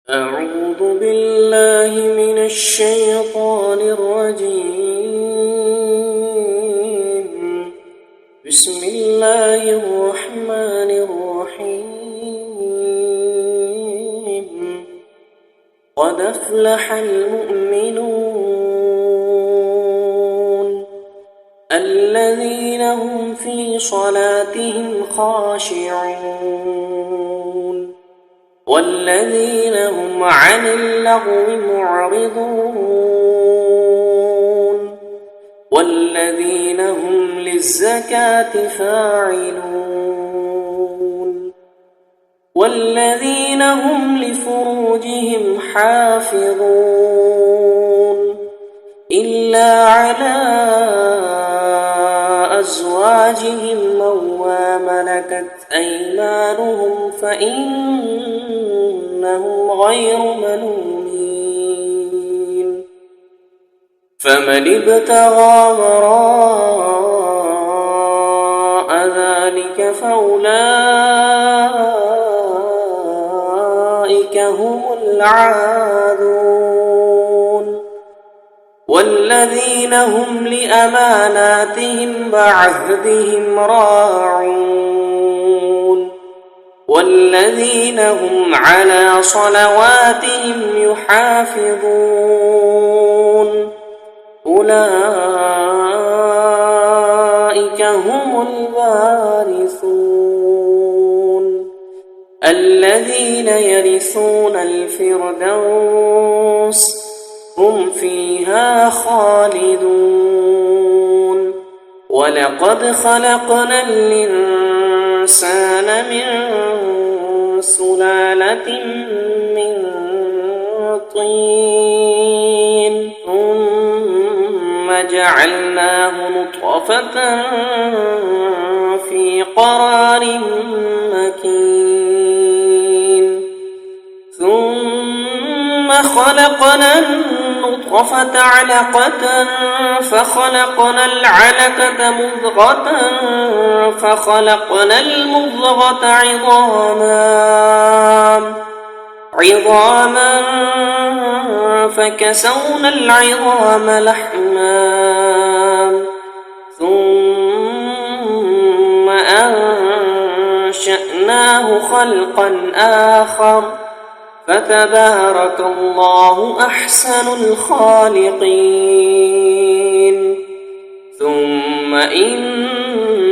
أعوذ بالله من الشيطان الرجيم. بسم الله الرحمن الرحيم. قد أفلح المؤمنون الذين هم في صلاتهم خاشعون والذين هم عن اللغو معرضون والذين هم للزكاة فاعلون والذين هم لفروجهم حافظون إلا على أزواجهم أو ما ملكت أيمانهم فإنهم غير ملومين. فمن ابتغى وراء ذلك فأولئك هم العادون والذين هم لأماناتهم وعهدهم راعون والذين هم على صلواتهم يحافظون أولئك هم الوارثون الذين يرثون الفردوس هم فيها خالدون. ولقد خلقنا الإنسان من سلالة من طين ثم جعلناه نطفة في قرار مكين ثم خلقنا النطفة علقة فخلقنا العلقة مضغة فخلقنا المضغة عظاما فكسونا العظام لحما ثم أنشأناه خلقا آخر فتبارك الله أحسن الخالقين. ثم إنكم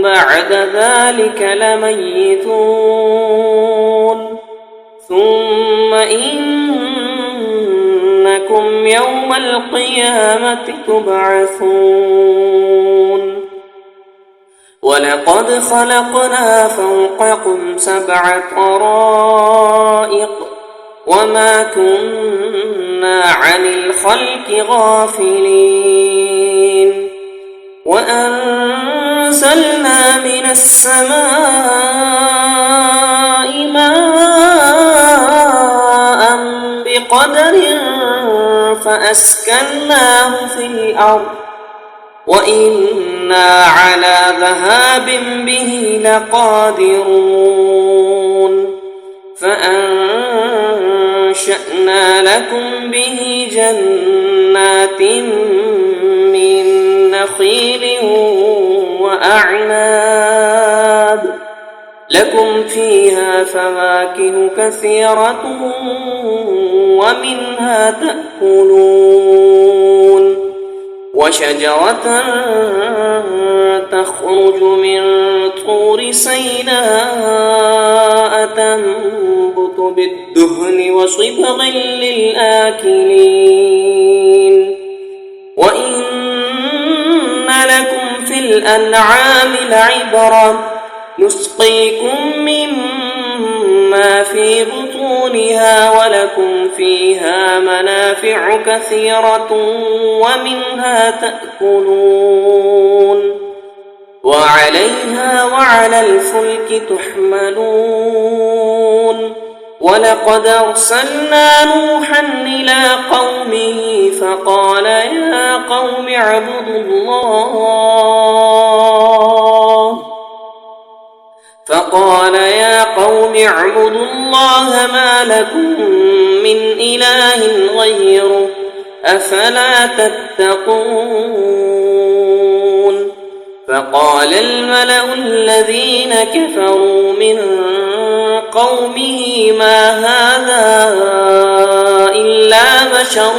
بعد ذلك لميتون ثم إنكم يوم القيامة تبعثون. ولقد خلقنا فوقكم 7 طرائق وما كنا عن الخلق غافلين وأنزلنا من السماء ماء بقدر فأسكناه في الأرض وإنا على ذهاب به لقادرون فأنشأنا لكم به جنات من نخيل وأعناب لكم فيها فواكه كثيرة ومنها تأكلون وشجرة تخرج من طور سيناء تنبت بالدهن وصبغ للآكلين وإن لكم في الأنعام لعبرة نسقيكم مما في بطونها ولكم فيها منافع كثيرة ومنها تأكلون وعليها وعلى الفلك تحملون. ولقد أرسلنا نوحا إلى قومه فقال يا قوم اعبدوا الله فقال يا قوم اعبدوا الله ما لكم من إله غيره أفلا تتقون فقال الملأ الذين كفروا من قومه ما هذا إلا بشر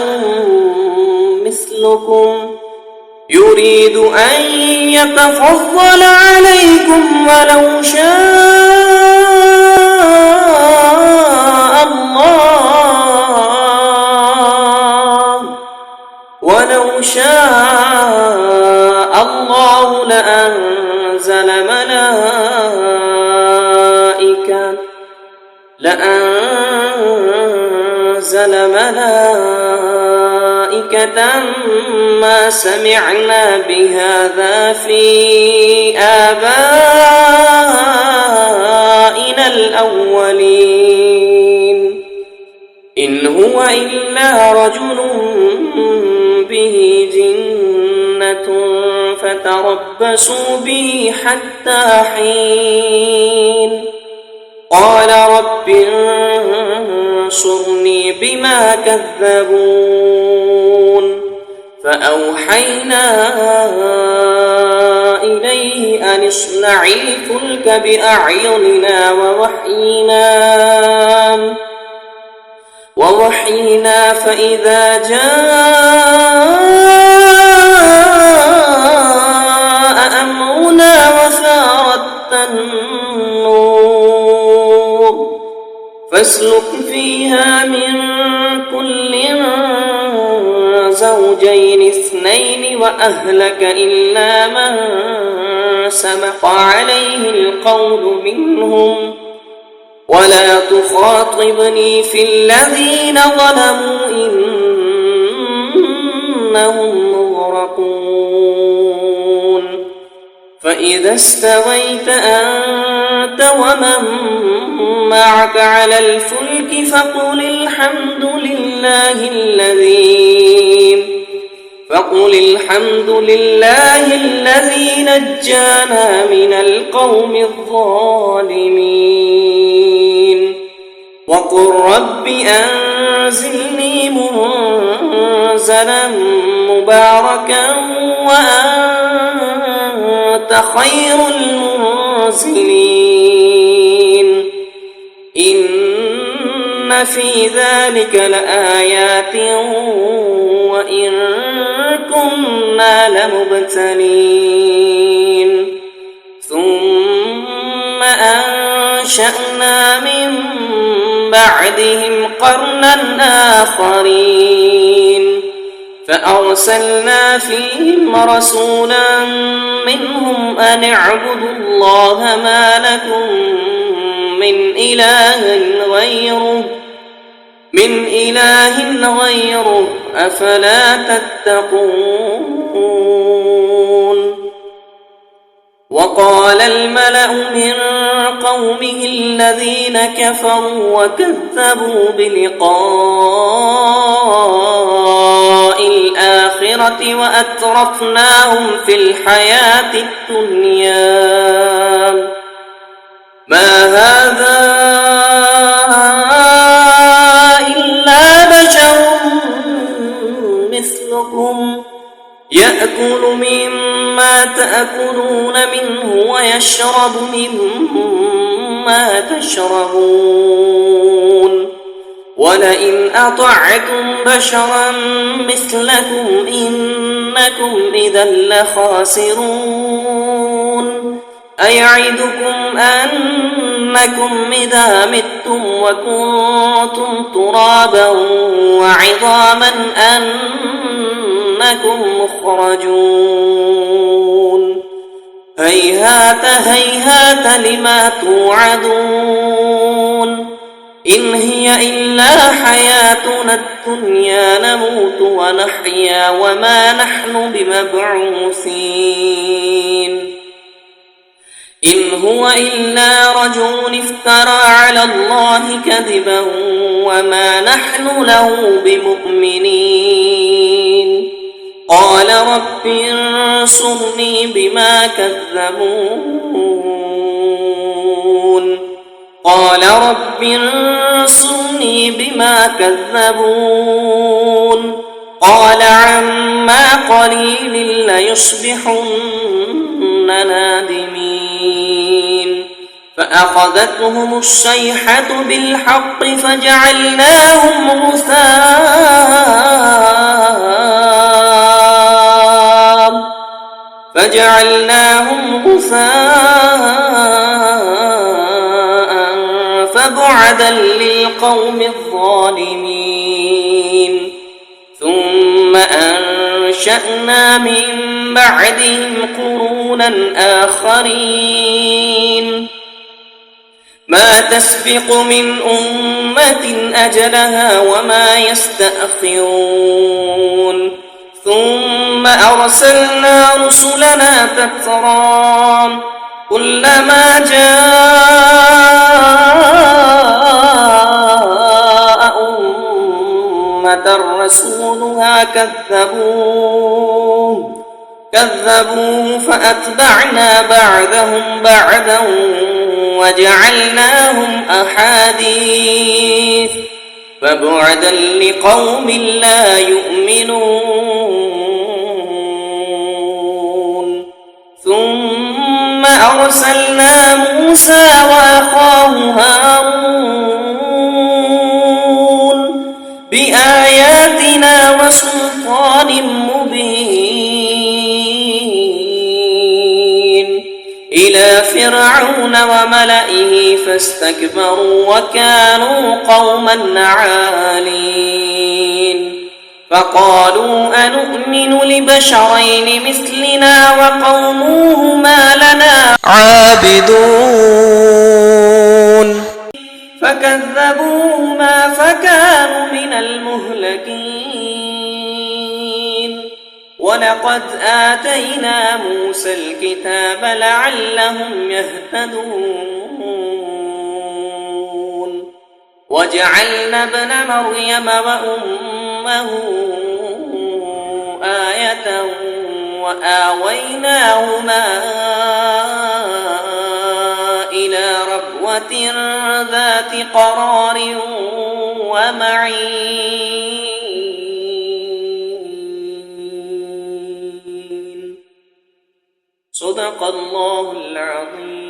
مثلكم يريد أن يتفضل عليكم ولو شاء الله لأنزل ملائكة ما سمعنا بهذا في آبائنا الأولين إن هو إلا رجل به جنة فتربصوا به حتى حين قال رب انصرني بما كذبون فأوحينا إليه أن اصنع الفلك بأعيننا ووحينا فإذا جاء أمرنا وفارت النور فاسلك فيها من كل زوجين اثنين وأهلك إلا من سبق عليه القول منهم ولا تخاطبني في الذين ظلموا إنهم مغرقون فإذا استويت أنت ومن معك على الفلك فقل الحمد لله الذي نجانا من القوم الظالمين وقل رب أنزلني منزلا مباركا وأنت خير المنزلين إن في ذلك لآيات وإن كنا لمبتلين ثم أنشأنا من بعدهم قرنا آخرين فأرسلنا فيهم رسولا منهم أن اعبدوا الله ما لكم من إله غيره أفلا تتقون وقال الملأ من قومه الذين كفروا وكذبوا بلقاء الآخرة وأترفناهم في الحياة الدنيا ما هذا إلا بشر مثلكم يأكل مما تأكلون منه ويشرب مما تشربون ولئن أطعتم بشرا مثلكم إنكم إذا لخاسرون أيعدكم أنكم إذا متم وكنتم ترابا وعظاما أنكم مخرجون هيهات هيهات لما توعدون إن هي إلا حياتنا الدنيا نموت ونحيا وما نحن بمبعوثين إن هو إلا رجل افترى على الله كذبا وما نحن له بمؤمنين قال رب انصرني بما كذبون قال رب انصرني بما كذبون قال عما قليل ليصبحن نادمين فأخذتهم الصيحة بالحق فجعلناهم غثاء فبعدا للقوم الظالمين ثم أنشأنا من بعدهم قرونا آخرين ما تسبق من أمة أجلها وما يستأخرون ثم أرسلنا رسلنا تترى كلما جاء أمة رسولها كذبوه فأتبعنا بعدهم بعدا وجعلناهم أحاديث فبعدا لقوم لا يؤمنون ثم أرسلنا موسى وأخاه هارون بآياتنا وسلطان مبين إلى فرعون وملئه فاستكبروا وكانوا قوما عالين فقالوا أنؤمن لبشرين مثلنا وقومهما لنا عابدون فكذبوهما فكانوا من المهلكين ولقد آتينا موسى الكتاب لعلهم يهتدون وجعلنا ابن مريم وأمه آية وآويناهما إلى ربوة ذات قرار ومعين صدق الله العظيم.